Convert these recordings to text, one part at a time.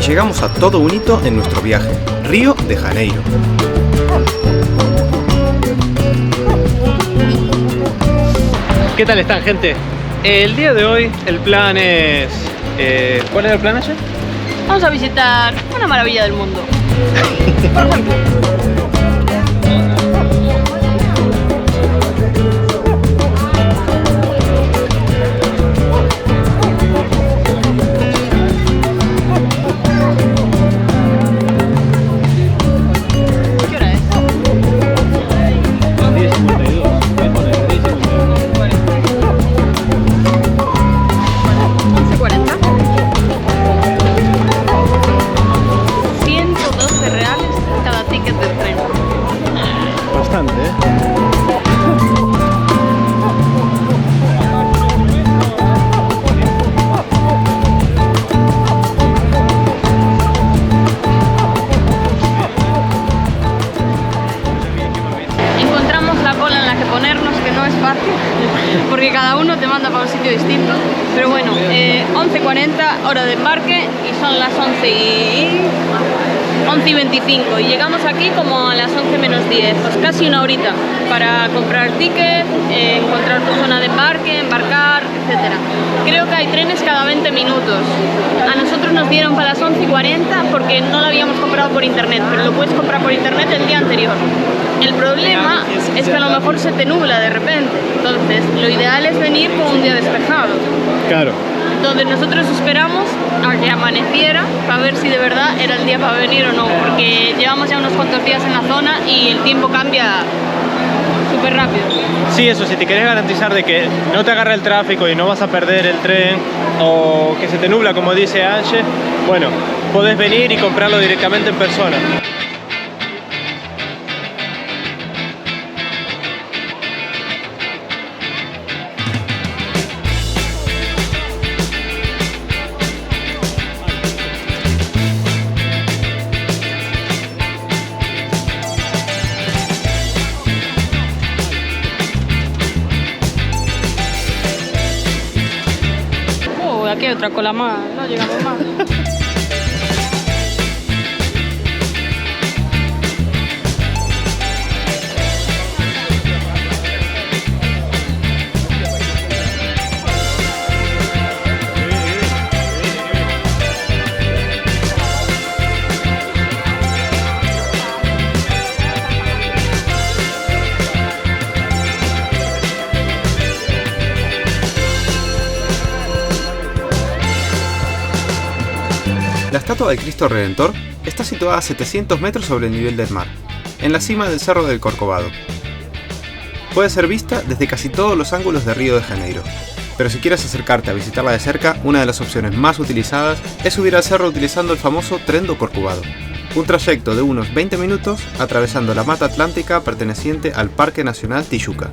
llegamos a todo un hito en nuestro viaje, Río de Janeiro. ¿Qué tal están, gente? El día de hoy el plan es... ¿cuál era el plan ayer? Vamos a visitar una maravilla del mundo. Por ejemplo. ¿Qué hora es? 10:52. 11:40. 112 reales cada ticket del tren. Bastante, ¿eh? Encontramos la cola en la que ponernos, que no es fácil, porque cada uno te manda para un sitio distinto. Pero bueno, 11:40 hora de embarque y son las 11:25 y llegamos aquí como a las 11:10, pues casi una horita para comprar ticket, encontrar tu zona de embarque, embarcar, etc. Creo que hay trenes cada 20 minutos. A nosotros nos dieron para las 11:40 porque no lo habíamos comprado por internet, pero lo puedes comprar por internet el día anterior. El problema es que a lo mejor se te nubla de repente, entonces lo ideal es venir con un día despejado. Claro. Entonces nosotros esperamos a que amaneciera para ver si de verdad era el día para venir o no, porque llevamos ya unos cuantos días en la zona y el tiempo cambia súper rápido. Sí, eso, si te querés garantizar de que no te agarra el tráfico y no vas a perder el tren o que se te nubla, como dice Ange, bueno, podés venir y comprarlo directamente en persona. Aquí hay otra cola más, no llegamos más. La estatua del Cristo Redentor está situada a 700 metros sobre el nivel del mar, en la cima del Cerro del Corcovado. Puede ser vista desde casi todos los ángulos de Río de Janeiro, pero si quieres acercarte a visitarla de cerca, una de las opciones más utilizadas es subir al cerro utilizando el famoso Tren do Corcovado, un trayecto de unos 20 minutos atravesando la Mata Atlántica perteneciente al Parque Nacional Tijuca.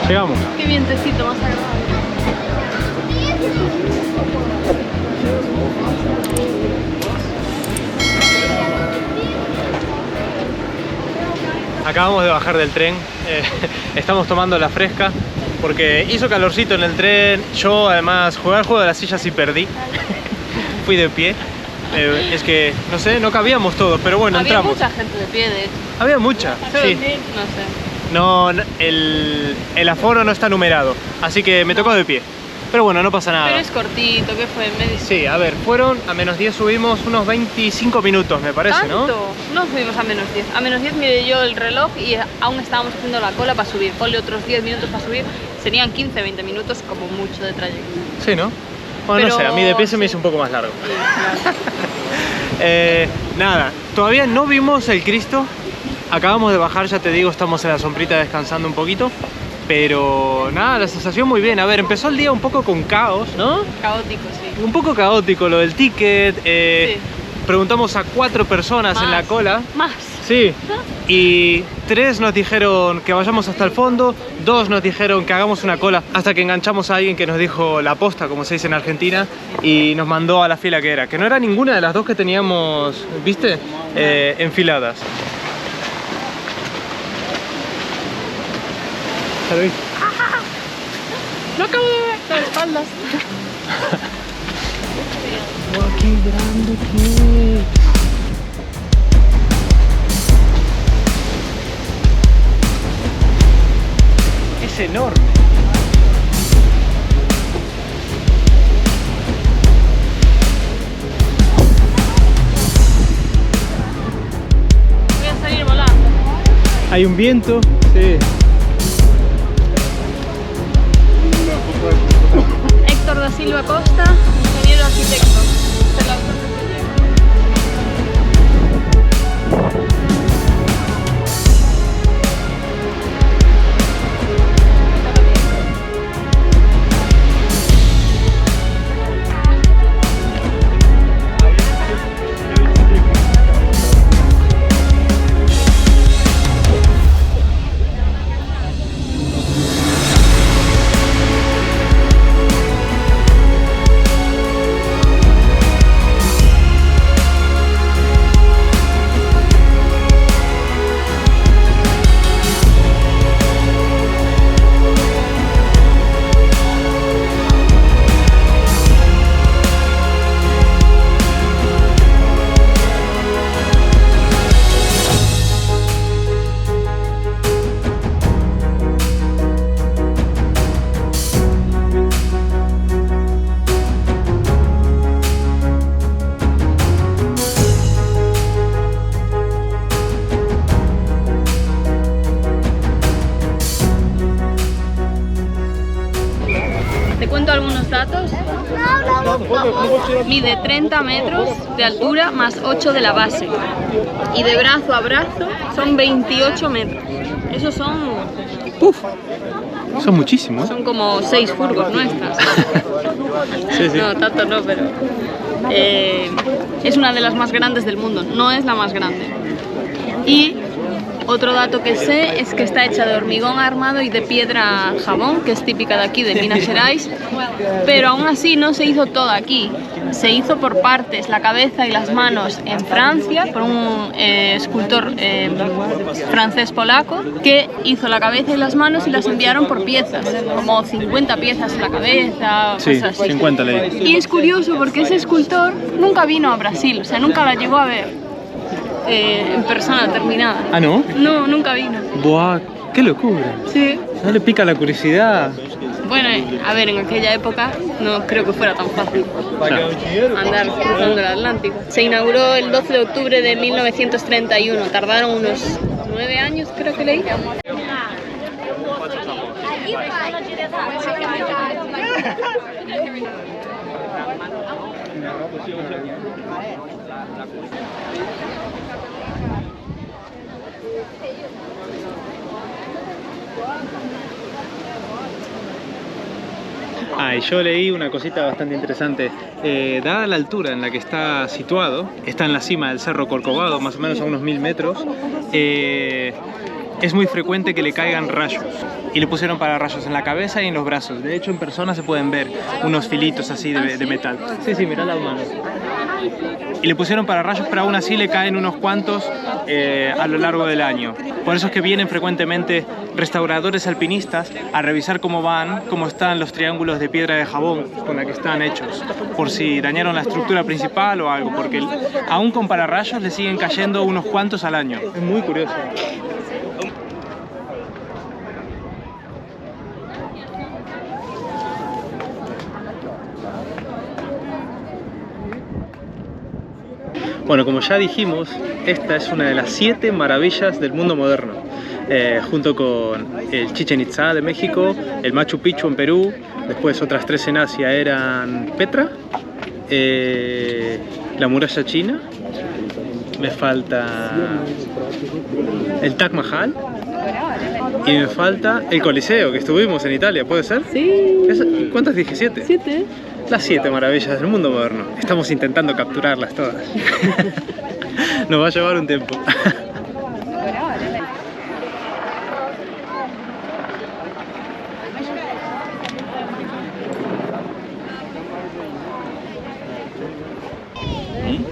Llegamos. Qué vientecito más agradable. Acabamos de bajar del tren, estamos tomando la fresca porque hizo calorcito en el tren. Yo además jugué al juego de las sillas y perdí. Fui de pie. Es que, no sé, no cabíamos todos, pero bueno, Había entramos. mucha gente de pie, de hecho. Había mucha, Pero sí. sí, no sé. No, el aforo no está numerado, así que me tocó de pie. Pero bueno, no pasa nada. Pero es cortito, ¿qué fue? Sí, a ver, fueron a -10 subimos unos 25 minutos, me parece, ¿Tanto? No subimos a -10. A -10 miré yo el reloj y aún estábamos haciendo la cola para subir. Ponle otros 10 minutos para subir. Serían 15-20 minutos como mucho de trayecto. Sí, ¿no? Bueno, no sé, a mí de pie se me hizo un poco más largo. Sí, claro. Nada, todavía no vimos el Cristo. acabamos de bajar, ya te digo, estamos en la sombrita descansando un poquito. Pero nada, la sensación muy bien. A ver, empezó el día un poco con caos, ¿no? Caótico, sí. Un poco caótico lo del ticket. Sí. Preguntamos a 4 personas en la cola. Más. Sí. Y 3 nos dijeron que vayamos hasta el fondo, 2 nos dijeron que hagamos una cola, hasta que enganchamos a alguien que nos dijo la posta, como se dice en Argentina, y nos mandó a la fila que era. Que no era ninguna de las 2 que teníamos, ¿viste? Enfiladas. No acabo de ver las espaldas. ¡Qué grande que es! Es enorme. Voy a salir volando. Hay un viento, sí. Héctor da Silva Costa, ingeniero arquitecto. De la Te cuento algunos datos. Mide 30 metros de altura más 8 de la base. Y de brazo a brazo son 28 metros. Esos son... ¡Uf! Son muchísimos. Son como 6 furgos nuestras. Sí, sí. No, tanto no, pero... es una de las más grandes del mundo. No es la más grande. Y... otro dato que sé es que está hecha de hormigón armado y de piedra jabón, que es típica de aquí, de Minas Gerais, pero aún así no se hizo toda aquí. Se hizo por partes, la cabeza y las manos en Francia, por un escultor francés-polaco, que hizo la cabeza y las manos y las enviaron por piezas, como 50 piezas la cabeza, Sí, cosas así. 50 leí. Y es curioso porque ese escultor nunca vino a Brasil, o sea, nunca la llegó a ver. En persona terminada. ¿Ah, no? No, nunca vino. ¡Buah! ¡Qué locura! Sí. ¿No le pica la curiosidad? Bueno, a ver, en aquella época no creo que fuera tan fácil andar cruzando el Atlántico. Se inauguró el 12 de octubre de 1931. Tardaron unos 9 años, creo que leí. Ah, y yo leí una cosita bastante interesante. Dada la altura en la que está situado, está en la cima del Cerro Corcovado, más o menos a unos 1000 metros, es muy frecuente que le caigan rayos. Y le pusieron pararrayos en la cabeza y en los brazos. De hecho, en persona se pueden ver unos filitos así de metal. Sí, sí, mirá las manos. Y le pusieron pararrayos, pero aún así le caen unos cuantos a lo largo del año. Por eso es que vienen frecuentemente restauradores alpinistas a revisar cómo están los triángulos de piedra de jabón con la que están hechos, por si dañaron la estructura principal o algo, porque aún con pararrayos le siguen cayendo unos cuantos al año. Es muy curioso. Bueno, como ya dijimos, esta es una de las 7 maravillas del mundo moderno, junto con el Chichén Itzá de México, el Machu Picchu en Perú, después otras 3 en Asia eran Petra, la muralla china, me falta el Taj Mahal y me falta el Coliseo, que estuvimos en Italia, ¿puede ser? Sí. ¿Cuántas dije? ¿7? 7. Las 7 maravillas del mundo moderno. Estamos intentando capturarlas todas. Nos va a llevar un tiempo.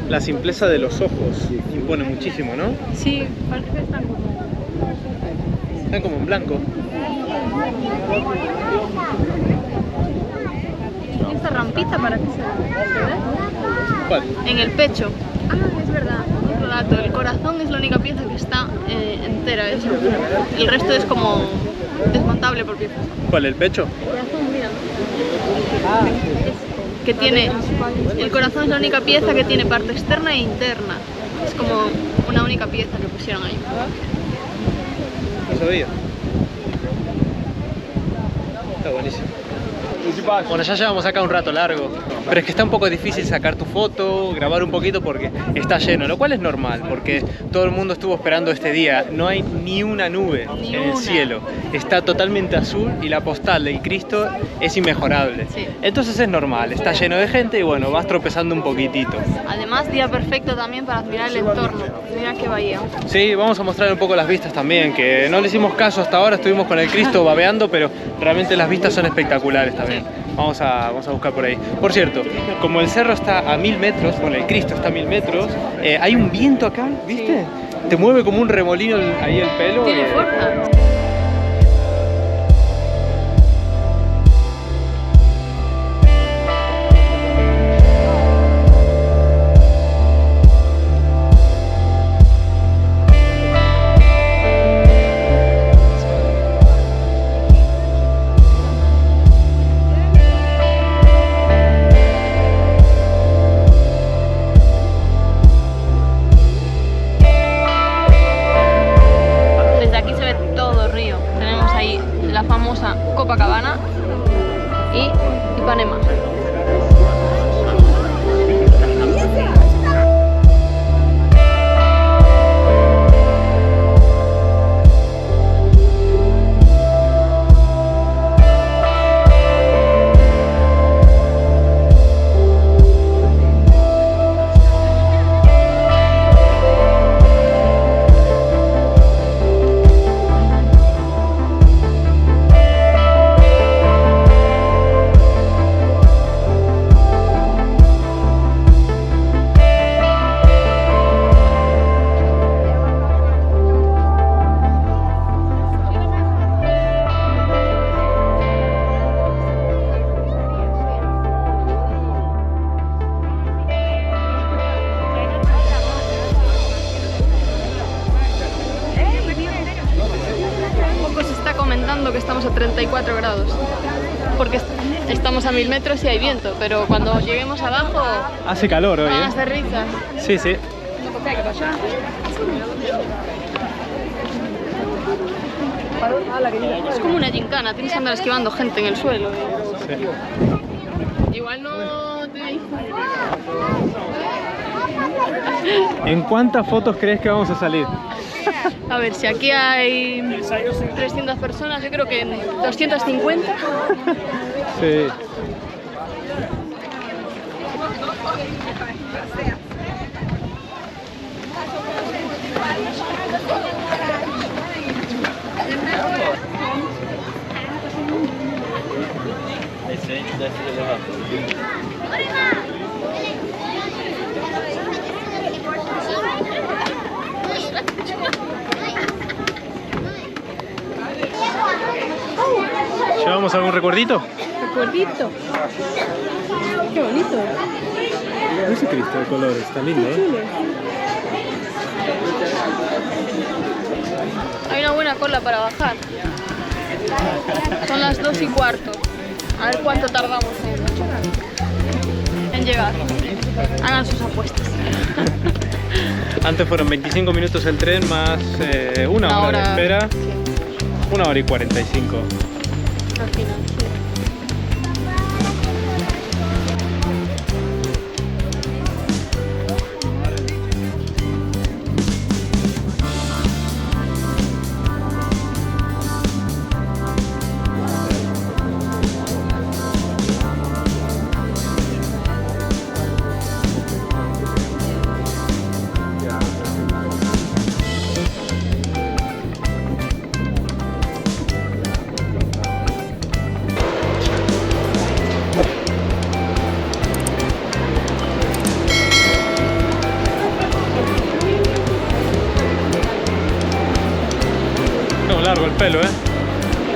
La simpleza de los ojos impone muchísimo, ¿no? Sí, parece que Están como en blanco. esta rampita para que se ve. ¿Cuál? En el pecho. Ah, es verdad. Otro dato. El corazón es la única pieza que está entera hecha. El resto es como desmontable por piezas. ¿Cuál? ¿El pecho? El corazón, mira. Que tiene. El corazón es la única pieza que tiene parte externa e interna. Es como una única pieza que pusieron ahí. No sabía. Está buenísimo. Bueno, ya llevamos acá un rato largo, pero es que está un poco difícil sacar tu foto, grabar un poquito porque está lleno, lo cual es normal porque todo el mundo estuvo esperando este día. No hay ni una nube en el cielo, está totalmente azul y la postal del Cristo es inmejorable. Sí. Entonces es normal, está lleno de gente y bueno, vas tropezando un poquitito. Además, día perfecto también para admirar el entorno. Mira qué bahía. Sí, vamos a mostrar un poco las vistas también, que no le hicimos caso hasta ahora, estuvimos con el Cristo babeando, pero realmente las vistas son espectaculares también. Vamos a buscar por ahí. Por cierto, como el cerro está a 1000 metros, bueno, el Cristo está a 1000 metros, hay un viento acá, ¿viste? Sí. Te mueve como un remolino ahí el pelo. Tiene fuerza. Copacabana y Ipanema. Que estamos a 34 grados porque estamos a 1000 metros y hay viento, pero cuando lleguemos abajo hace calor hoy, van a hacer risas. Sí, sí. Es como una gincana, tienes que andar esquivando gente en el suelo. Sí. Igual no te... ¿En cuántas fotos crees que vamos a salir? A ver, si aquí hay 300 personas, yo creo que en 250. Sí. ¿Llevamos algún recuerdito? ¿Recuerdito? Qué bonito. Ese Cristo de colores, está lindo, ¿eh? Hay una buena cola para bajar. Son las 2:15. A ver cuánto tardamos en llegar. Hagan sus apuestas. Antes fueron 25 minutos el tren más una hora de espera. Sí. 1 hora y 45. Al final, sí.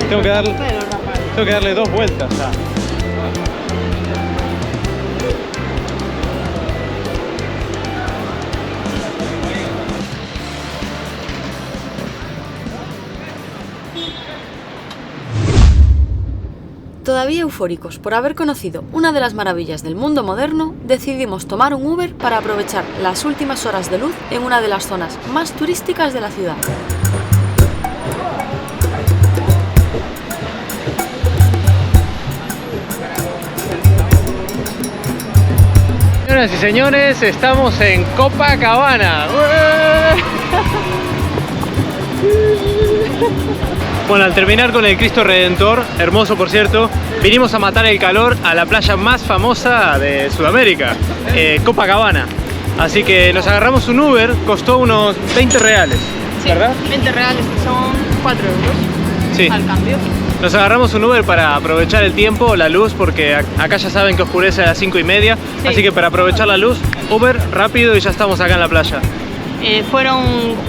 Tengo que darle 2 vueltas ya. Todavía eufóricos por haber conocido una de las maravillas del mundo moderno, decidimos tomar un Uber para aprovechar las últimas horas de luz en una de las zonas más turísticas de la ciudad. Señoras y señores, estamos en Copacabana. Bueno, al terminar con el Cristo Redentor, hermoso por cierto, vinimos a matar el calor a la playa más famosa de Sudamérica, Copacabana. Así que nos agarramos un Uber, costó unos 20 reales, Sí, ¿verdad? 20 reales, que son 4 euros Sí. al cambio. Nos agarramos un Uber para aprovechar el tiempo, la luz, porque acá ya saben que oscurece a las 5:30, Sí. así que para aprovechar la luz, Uber rápido y ya estamos acá en la playa. Fueron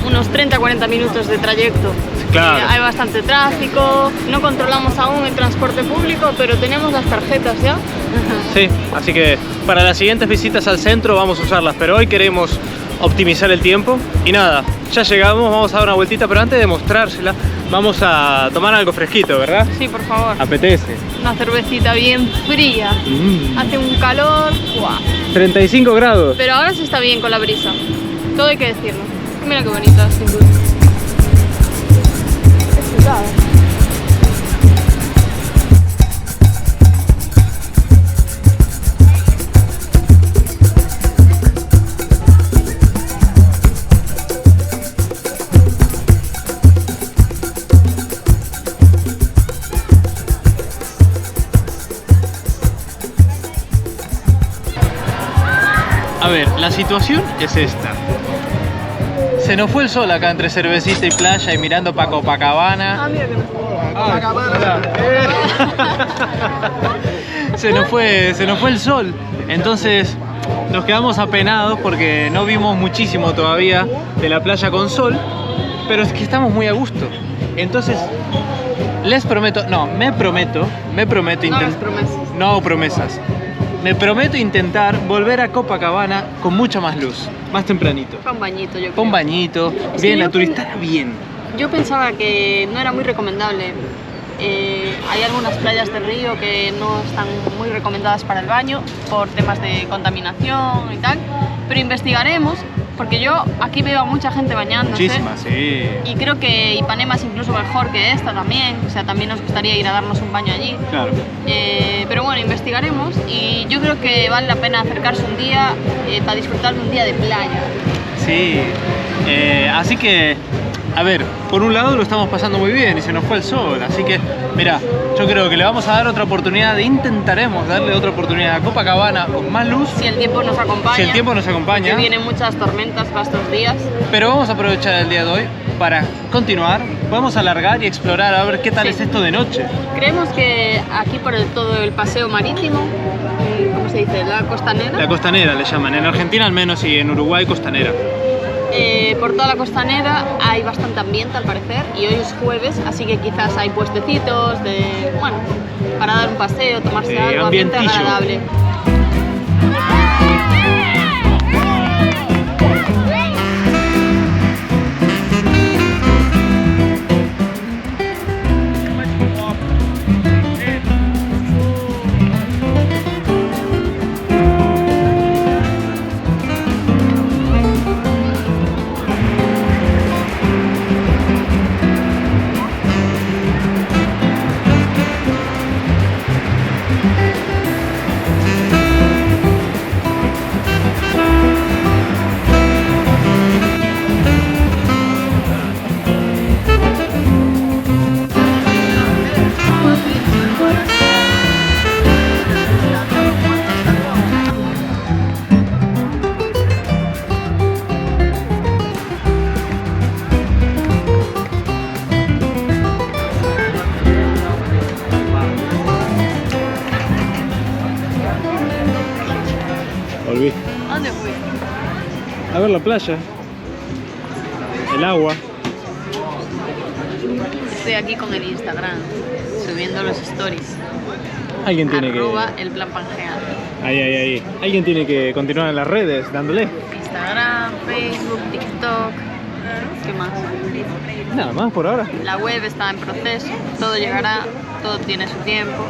unos 30-40 minutos de trayecto. Claro. Hay bastante tráfico, no controlamos aún el transporte público, pero tenemos las tarjetas ya. Sí, así que para las siguientes visitas al centro vamos a usarlas, pero hoy queremos optimizar el tiempo. Y nada, ya llegamos, vamos a dar una vueltita, pero antes de mostrársela, vamos a tomar algo fresquito, ¿verdad? Sí, por favor. Apetece. Una cervecita bien fría. Hace un calor. ¡Guau! 35 grados. Pero ahora se está bien con la brisa. Todo hay que decirlo. Mira qué bonita, sin duda. Qué chulada. A ver, la situación es esta. Se nos fue el sol acá entre cervecita y playa y mirando para Copacabana. Mira que no. Se nos fue el sol. Entonces nos quedamos apenados porque no vimos muchísimo todavía de la playa con sol. Pero es que estamos muy a gusto. Entonces les prometo, no, me prometo No hagas intentar. promesas. No hago promesas. Me prometo intentar volver a Copacabana con mucha más luz, más tempranito. Fue un bañito, yo creo. Con bañito, Es que bien, yo la turista bien. Yo pensaba que no era muy recomendable. Hay algunas playas del río que no están muy recomendadas para el baño por temas de contaminación y tal, pero investigaremos porque yo aquí veo a mucha gente bañándose. Muchísimas, sí. Y creo que Ipanema es incluso mejor que esta también, o sea, también nos gustaría ir a darnos un baño allí. Claro. Pero bueno, investigaremos y yo creo que vale la pena acercarse un día para disfrutar de un día de playa. Sí. Así que, a ver, por un lado lo estamos pasando muy bien y se nos fue el sol, así que, mira, yo creo que le vamos a dar otra oportunidad, intentaremos darle otra oportunidad a Copacabana con más luz, Si el tiempo nos acompaña. si el tiempo nos acompaña, Que vienen muchas tormentas para estos días. pero vamos a aprovechar el día de hoy para continuar, podemos alargar y explorar a ver qué tal Sí. es esto de noche. Creemos que aquí por todo el paseo marítimo, ¿cómo se dice? La costanera. La costanera le llaman, en Argentina al menos y en Uruguay costanera. Por toda la costanera hay bastante ambiente al parecer y hoy es jueves, así que quizás hay puestecitos de, bueno, para dar un paseo, tomarse Sí, algo, ambiente ambientillo. agradable. Volví. ¿A dónde fui? A ver la playa, el agua. estoy aquí con el Instagram, subiendo los stories. Alguien tiene Arroba el plan Pangea. Ahí. Alguien tiene que continuar en las redes, dándole. Instagram, Facebook, TikTok. ¿Qué más? Nada más por ahora. La web está en proceso, todo llegará, todo tiene su tiempo.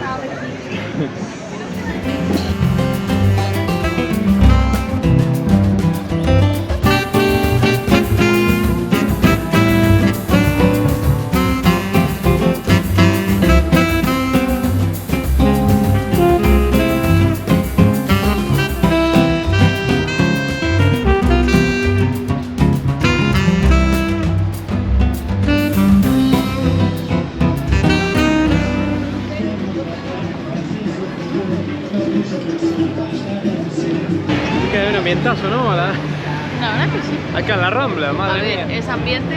Hay que ver ambientazo, ¿no? La verdad que sí. Acá en la Rambla, A madre ver, mía. es ambiente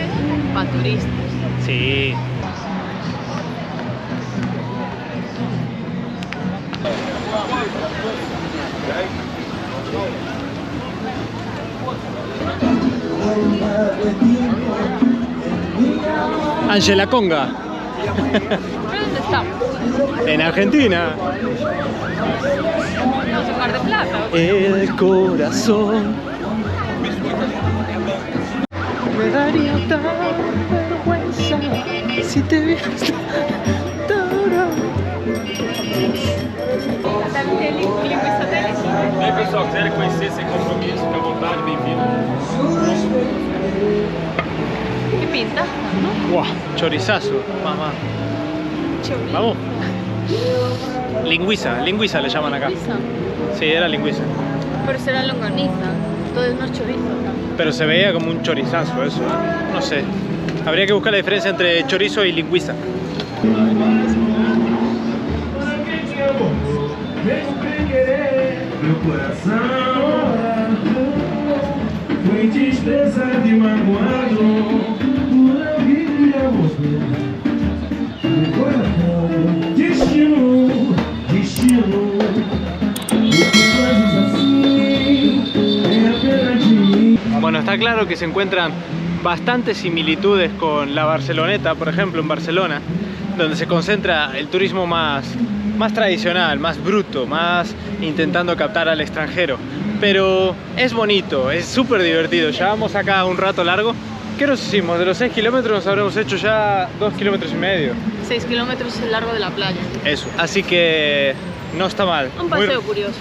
para turistas. Sí. Ángela Conga. ¿Pero dónde estamos? En Argentina. ¿No es Mar de Plata? El corazón me daría tal vergüenza si te vieras Bem, pessoal, quiserem conhecer sem compromisso, fica à vontade, bem-vindo. ¿Qué pinta? ¿No? Buah, chorizazo, mamá. Chorizo. Vamos. Lingüiza le llaman acá. Pizza. Sí, era lingüiza. Pero será longaniza, entonces no es chorizo. Pero se veía como un chorizazo eso, ¿eh? No sé. Habría que buscar la diferencia entre chorizo y lingüiza. Meu coração foi desprezado e magoado por alguém que amou. Meu coração, destino, destino. O que fazes assim é a pena de mim. Bueno, está claro que se encuentran bastantes similitudes con la Barceloneta, por ejemplo, en Barcelona, donde se concentra el turismo más tradicional, más bruto, más intentando captar al extranjero. Pero es bonito, es súper divertido. Llevamos acá un rato largo. ¿Qué nos hicimos? De los 6 kilómetros nos habremos hecho ya 2,5 kilómetros. 6 kilómetros es el largo de la playa. Eso, así que no está mal. Un Muy- paseo curioso.